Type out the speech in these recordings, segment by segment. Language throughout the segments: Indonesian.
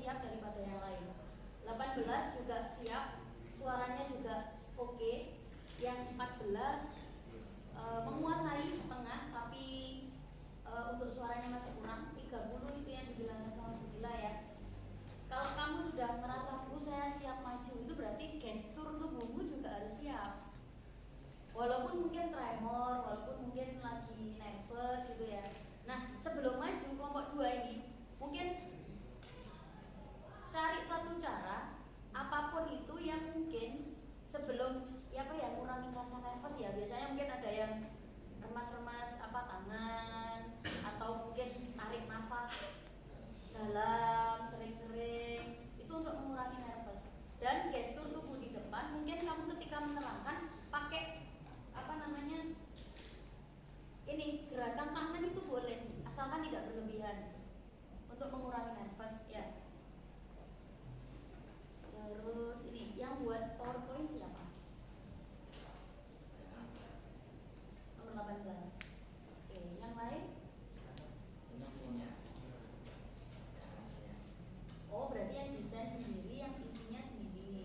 siap daripada yang lain. 18 juga siap, suaranya juga oke. Yang 14 menguasai setengah tapi untuk suaranya masih kurang. 30 itu yang dibilangkan sama Bu Gila ya. Kalau kamu sudah merasa Bu saya siap maju, itu berarti gestur tubuhmu juga harus siap. Walaupun mungkin tremor, walaupun mungkin lagi nervous gitu ya. Nah, sebelum maju kelompok 2 ini, mungkin cari satu cara apapun itu yang mungkin sebelum ngurangin rasa nervous ya. Biasanya mungkin ada yang remas-remas tangan, atau mungkin tarik nafas dalam sering-sering, itu untuk mengurangi nervous. Dan gestur tubuh di depan, mungkin kamu ketika menerangkan pakai ini gerakan tangan itu boleh, asalkan tidak berlebihan untuk mengurangi nervous ya. Terus ini yang buat PowerPoint siapa? Nomor 18. Oke, yang lain? Oh, berarti yang desain sendiri, yang isinya sendiri.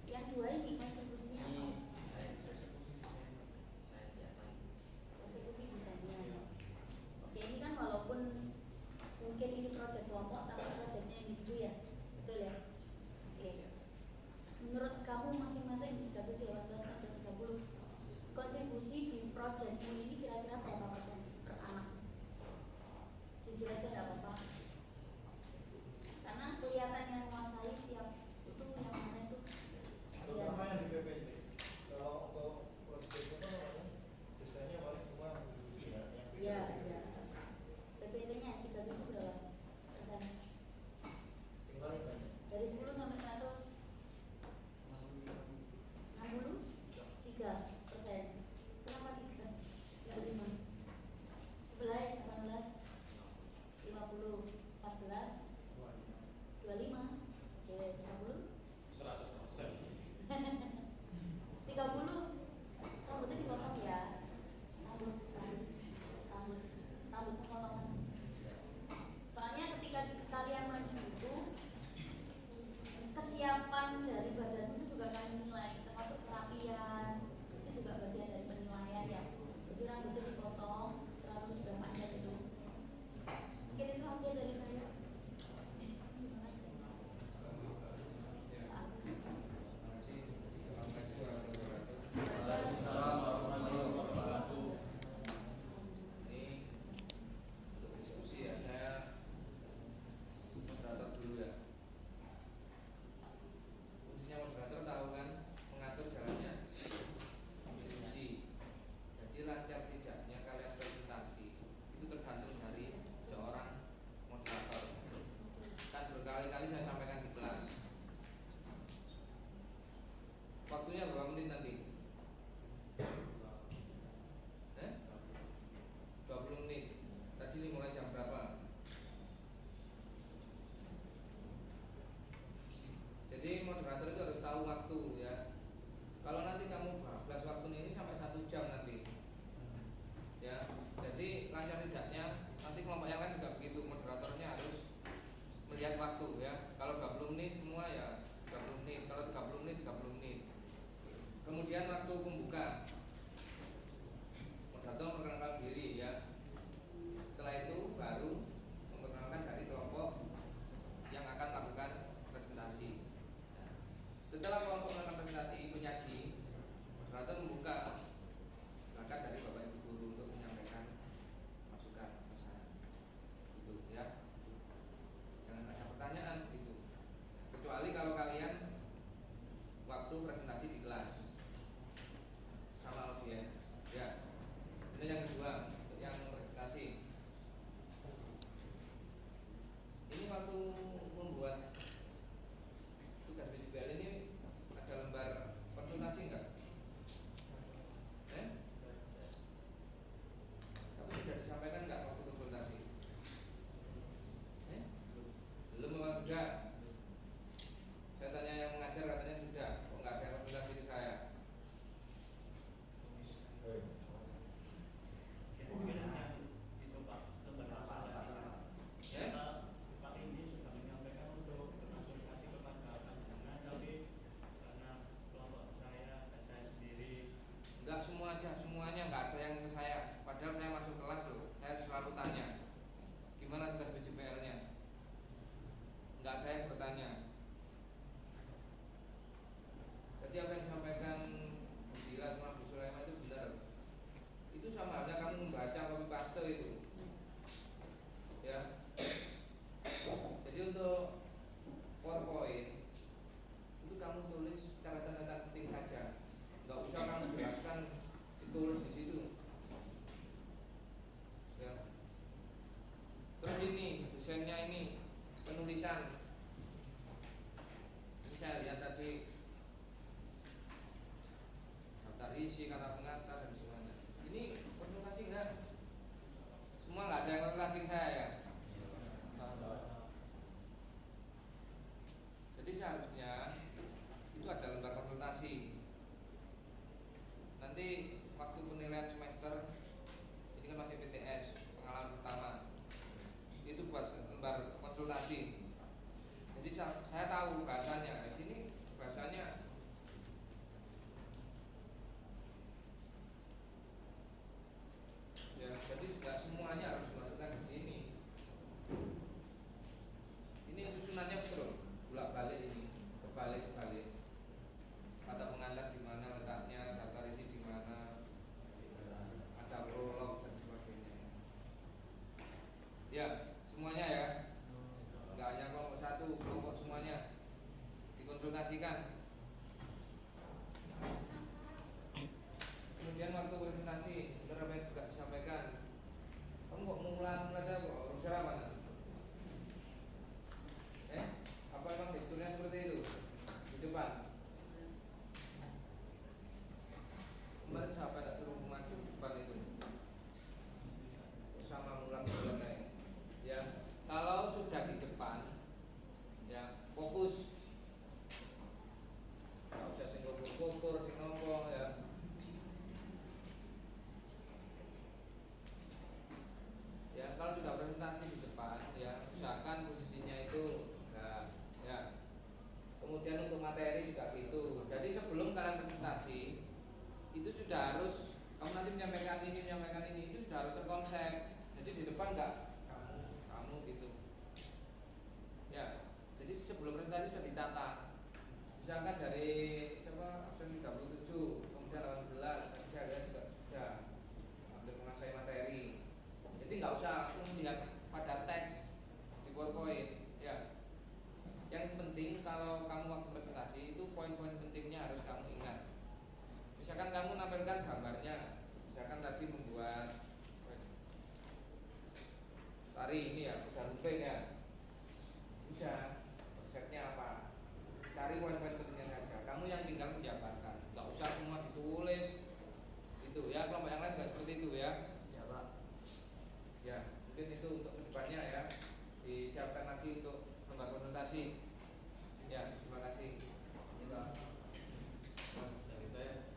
Yang 2 ini kontribusinya apa? Eksekusi desainnya. Oke, ini kan walaupun mungkin ini proyek kelompok, tapi proyeknya individu ya, betul ya? Oke. Menurut kamu masing-masing 37, 18, 30 kontribusi di proyekmu ini kira-kira berapa persen per anak? Jujur aja nggak apa-apa. Karena kelihatan yang menguasai siap itu yang mana itu? Terutama yang di PPT. Kalau untuk proyek itu biasanya paling semua ya. PPT-nya kita bisa berapa persen? Dari 10 sampai 100 63%. Kenapa 3? Enggak 5. Sebelah 18 50 14 25. Oke, 30 100%. 30 rambutnya dipotong ya. Rambut potongan. Soalnya ketika kalian maju itu, kesiapan dari badan itu juga kami nilai, termasuk kerapian itu juga bagian dari penilaian ya. Jadi rambutnya dipotong, lalu sudah panjang itu. Mungkin itu aja dari saya. Terima kasih. Waalaikumsalam warahmatullahi wabarakatuh. Ini untuk diskusi ya, saya moderator dulu ya. Fungsinya moderator tahu kan, mengatur jalannya diskusi. Jadi lancar tidaknya kalian isi kata pengantar dan semuanya. Ini konsultasi enggak? Semua nggak ada yang konsultasi saya ya. Jadi seharusnya itu ada lembar konsultasi. Nanti waktu penilaian semester ini kan masih PTS pengalaman pertama, itu buat lembar konsultasi. Jadi saya tahu bahasanya. Di sini bahasanya ya, jadi sudah semuanya harus dimasukkan ke sini. Ini susunannya betul, bolak-balik ini, kebalik. Kata pengantar di mana letaknya, daftar isi di mana, ada prolog dan sebagainya. Ya, semuanya ya. Enggak hanya kelompok satu, kelompok semuanya dikonsultasikan. Kemudian waktu presentasi, benar apa yang juga disampaikan. Kamu kok mengulang aja kok, bicara mana? Apa emang gesturnya seperti itu? Di depan. Kemarin siapa tak suruh maju di depan itu? Sama mengulang saya. Ya, kalau sudah di depan, ya fokus. Tidak usah sing kukur, sing ngomong ya. Ya, kalau sudah presentasi di depan, ya usahakan posisinya itu enggak, ya. Kemudian untuk materi juga gitu. Jadi sebelum kalian presentasi, itu sudah harus kamu nanti menyampaikan ini itu sudah harus terkonsep. Jadi di depan enggak kamu gitu. Ya, jadi sebelum presentasi sudah ditata. Misalkan dari siapa absen 37, kemudian 18, tadi saya lihat juga sudah hampir menguasai materi. Jadi nggak usah langsung lihat pada teks di PowerPoint, ya. Yang penting kalau kamu waktu presentasi itu poin-poin pentingnya harus kamu ingat. Misalkan kamu menampilkan gambarnya, misalkan tadi membuat tari ini ya, udah lupin ya. Udah, konsepnya apa? Cari poin-poin pentingnya saja. Kamu yang tinggal menjabarkan, nggak usah semua ditulis. Itu ya, kelompok yang lain nggak seperti itu ya. Ya Pak. Ya, mungkin itu untuk kedepannya ya, disiapkan lagi untuk lembar presentasi. Ya, terima kasih. Dari saya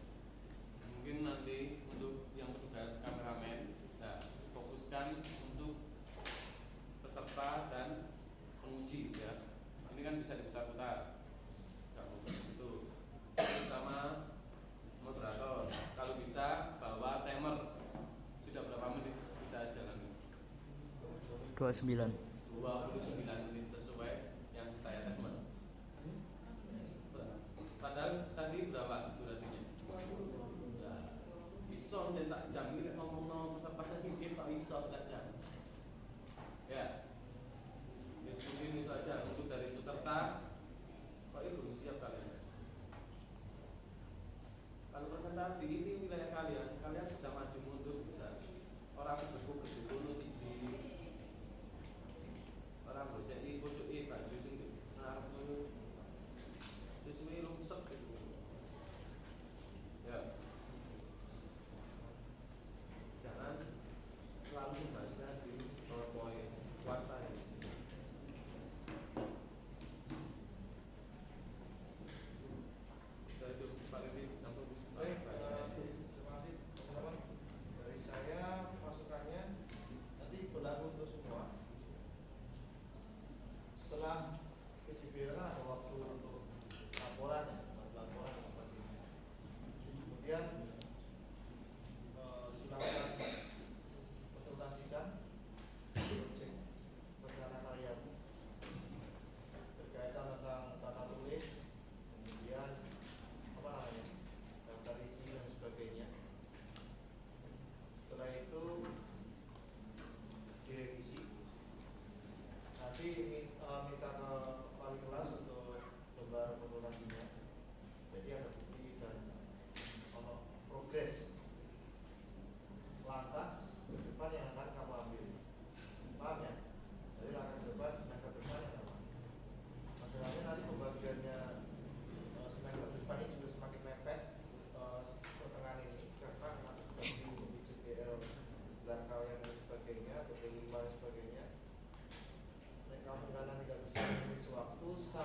mungkin nanti untuk yang petugas kameramen, nah, fokuskan untuk peserta dan penguji ya. Ini kan bisa diputar-putar, nggak fokus itu. Terus sama moderator, kalau bisa bawa timer. Sudah berapa menit kita jalan? 29. 29 menit sesuai yang saya timer. Padahal tadi berapa durasinya? Ya, iso cetak jam ini ngomong peserta ini tak iso tak jam. Ya, ya seperti itu aja untuk dari peserta. Kok itu belum siap kalian? Kalau presentasi ini wilayah kalian bisa maju mundur bisa. Orang berbuku siji.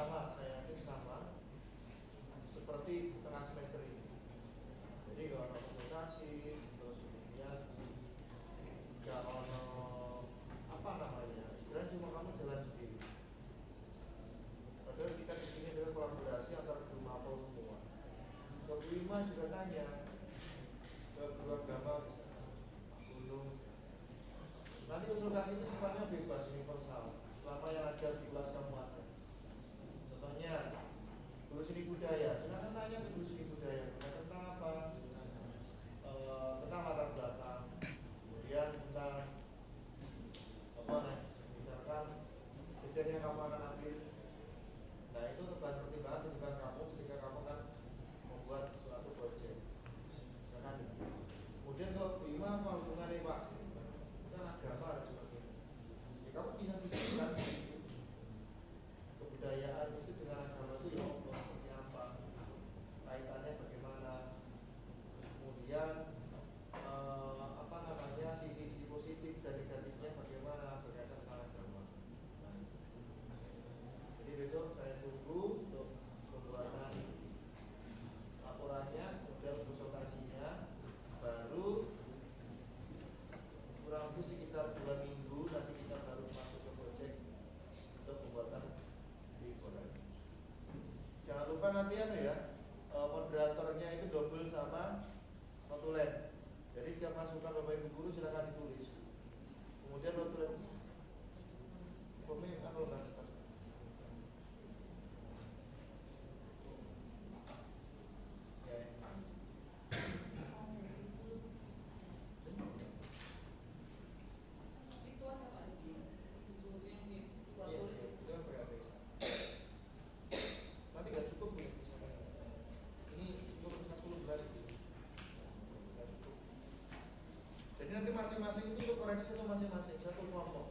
sama, saya yakin sama seperti tengah semester ini. Jadi kalau ada konsultasi, terus kemudian nggak ono apa namanya, istilahnya cuma kamu jalan sendiri. Padahal kita di sini adalah kolaborasi antara guru mapel semua. Ke Bima juga tanya, ke guru agama misalnya, gunung. Nanti konsultasi itu sifatnya bebas, universal. Selama yang ajar di kelas kamu ada. Contohnya, guru seni budaya, silakan tanya ke guru seni budaya tentang apa? Tentang latar belakang, kemudian tentang apa nih? Misalkan desain yang kamu akan ambil. Nah itu bahan pertimbangan kamu ketika kamu kan membuat suatu proyek. Misalkan. Kemudian kalau Bima apa hubungannya Pak? Kan agama dan sebagainya. Ya, kamu bisa sisihkan kebudayaan itu dengan agama itu ya seperti apa, kaitannya bagaimana, kemudian apa namanya sisi-sisi positif dan negatifnya bagaimana berkaitan dengan agama. Jadi besok saya tunggu untuk pembuatan laporannya, kemudian konsultasinya, baru kurang lebih sekitar 2 minggu nanti kita baru masuk ke proyek untuk pembuatan di Korea. Jangan lupa nanti ya moderatornya itu double sama notulen. Jadi setiap masukan Bapak Ibu guru silakan ditulis. Kemudian notulen kami akan lakukan. Itu aja Pak Haji, disuruh yang dibuat Iya, tulis. itu kan PKP. Nanti nggak cukup ya. Ini cukup 40 bulan. Nggak cukup. Jadi nanti masing-masing itu untuk koreksi itu masing-masing satu kelompok.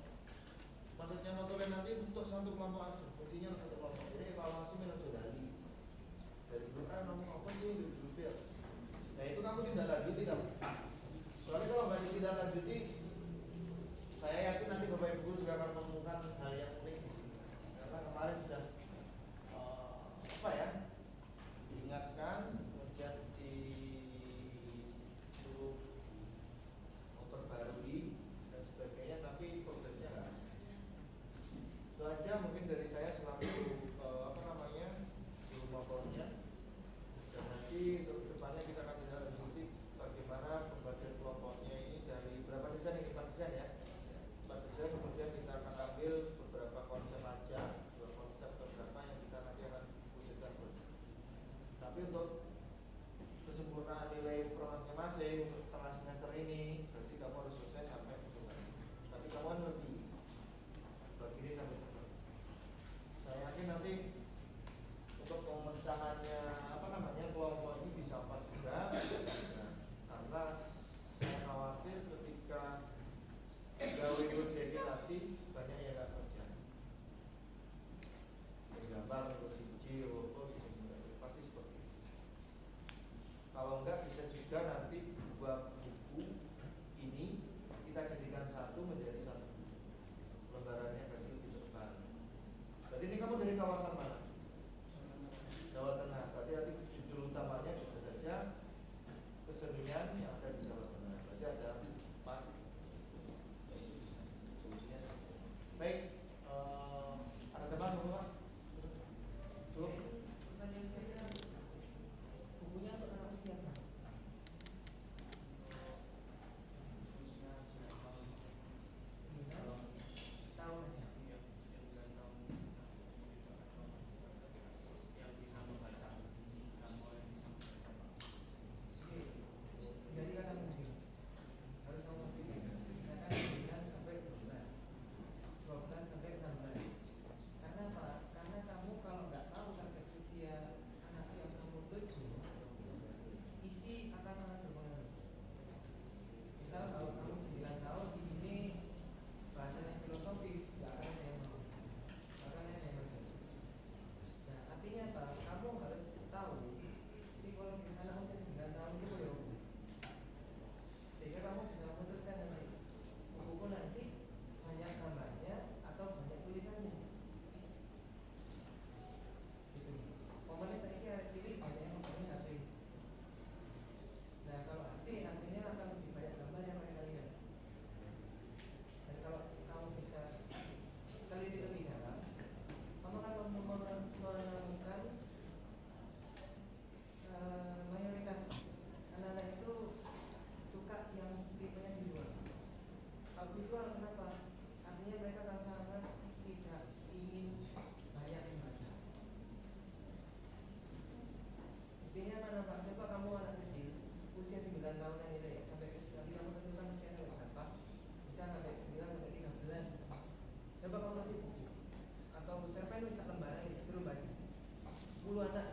10 atas.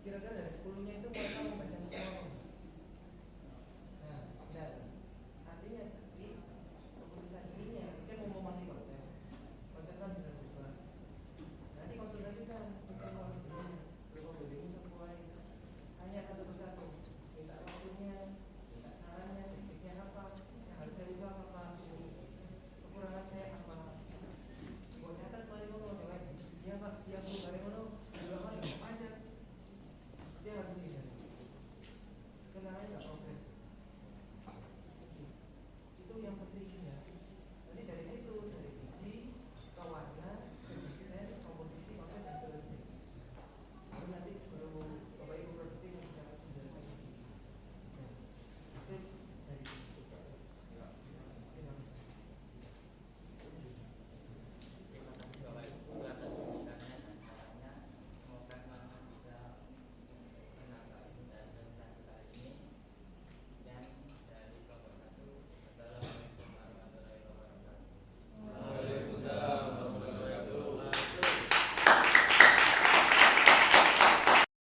Kira-kira dari 10-nya itu mereka membaca